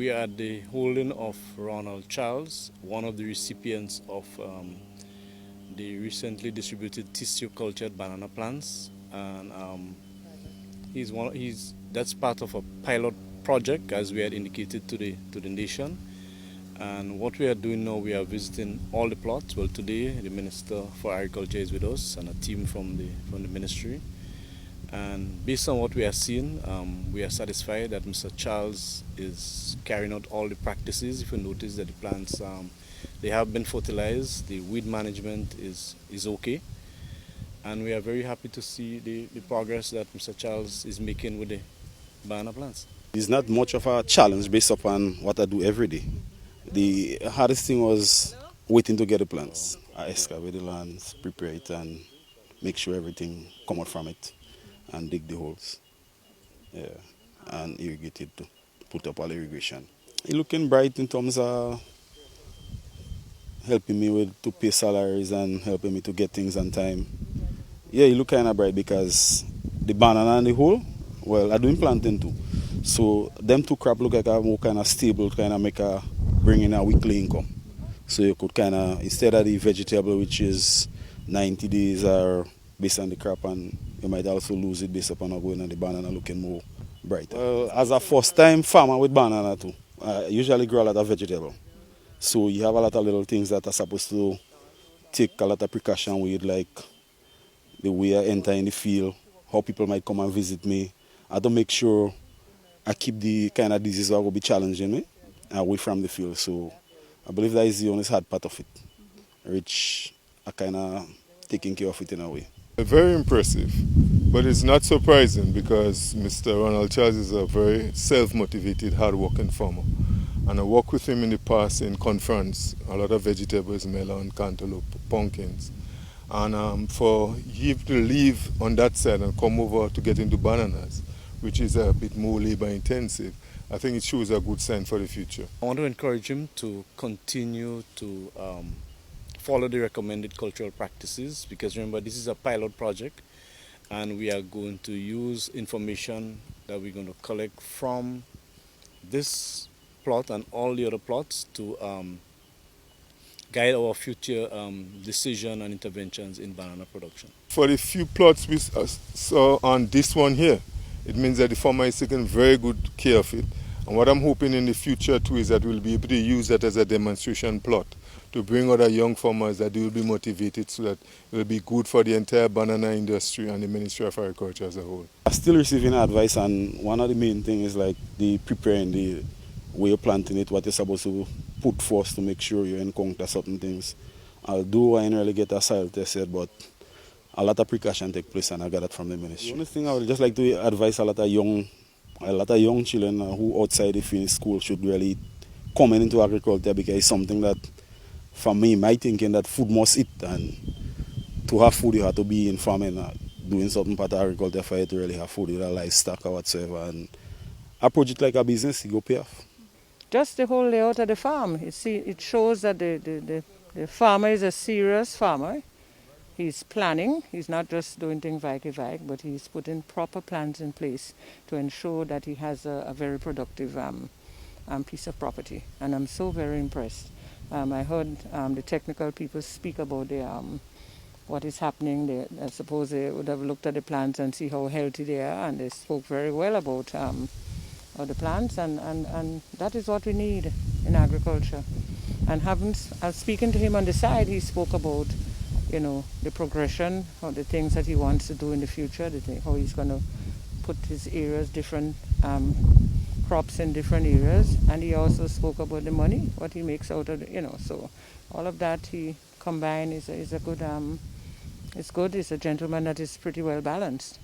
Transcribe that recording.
We are at the holding of Ronald Charles, one of the recipients of the recently distributed tissue cultured banana plants, and that's part of a pilot project, as we had indicated to the nation. And what we are doing now, we are visiting all the plots. Well, today the Minister for Agriculture is with us and a team from the ministry. And based on what we are seeing, we are satisfied that Mr. Charles is carrying out all the practices. If you notice that the plants, they have been fertilized, the weed management is okay. And we are very happy to see the progress that Mr. Charles is making with the banana plants. It's not much of a challenge based upon what I do every day. The hardest thing was waiting to get the plants. I excavate the lands, prepare it, and make sure everything come out from it, and dig the holes, yeah, and irrigate it to put up all irrigation. It's looking bright in terms of helping me to pay salaries and helping me to get things on time. Yeah, it look kind of bright because the banana and the hole, well, I'm doing planting too. So them two crop look like a more kind of stable, kind of bring in a weekly income. So you could kind of, instead of the vegetable, which is 90 days or based on the crop, and you might also lose it based upon going and the banana looking more brighter. Well, as a first-time farmer with banana too, I usually grow a lot of vegetable. So you have a lot of little things that are supposed to take a lot of precaution with, like the way I enter in the field, how people might come and visit me. I have to make sure I keep the kind of disease that will be challenging me away from the field. So I believe that is the only hard part of it, which I kind of taking care of it in a way. Very impressive, but it's not surprising because Mr. Ronald Charles is a very self-motivated, hard-working farmer. And I worked with him in the past in confronts, a lot of vegetables, melon, cantaloupe, pumpkins. And for him to leave on that side and come over to get into bananas, which is a bit more labor-intensive, I think it shows a good sign for the future. I want to encourage him to continue to follow the recommended cultural practices, because remember, this is a pilot project and we are going to use information that we're going to collect from this plot and all the other plots to guide our future decision and interventions in banana production. For the few plots we saw on this one here, it means that the farmer is taking very good care of it. And what I'm hoping in the future too is that we'll be able to use that as a demonstration plot to bring other young farmers that they will be motivated, so that it will be good for the entire banana industry and the Ministry of Agriculture as a whole. I'm still receiving advice, and one of the main things is like the preparing the way you're planting it, what you're supposed to put first to make sure you encounter certain things. Although I didn't really get a soil test yet, but a lot of precaution take place, and I got that from the ministry. The only thing I would just like to advise a lot of young children who outside the finish school should really come into agriculture, because it's something that, for me, my thinking that food must eat, and to have food you have to be in farming, doing certain part of agriculture for you to really have food, either livestock or whatsoever, and approach it like a business, you go pay off. Just the whole layout of the farm, it shows that the farmer is a serious farmer. He's planning, he's not just doing things vague, but he's putting proper plans in place to ensure that he has a very productive piece of property. And I'm so very impressed. I heard the technical people speak about what is happening. I suppose they would have looked at the plants and see how healthy they are, and they spoke very well about the plants, and that is what we need in agriculture. And speaking to him on the side, he spoke about the progression, or the things that he wants to do in the future, how he's going to put his areas, different crops in different areas. And he also spoke about the money, what he makes out of so all of that he combined is a good, it's good. He's a gentleman that is pretty well balanced.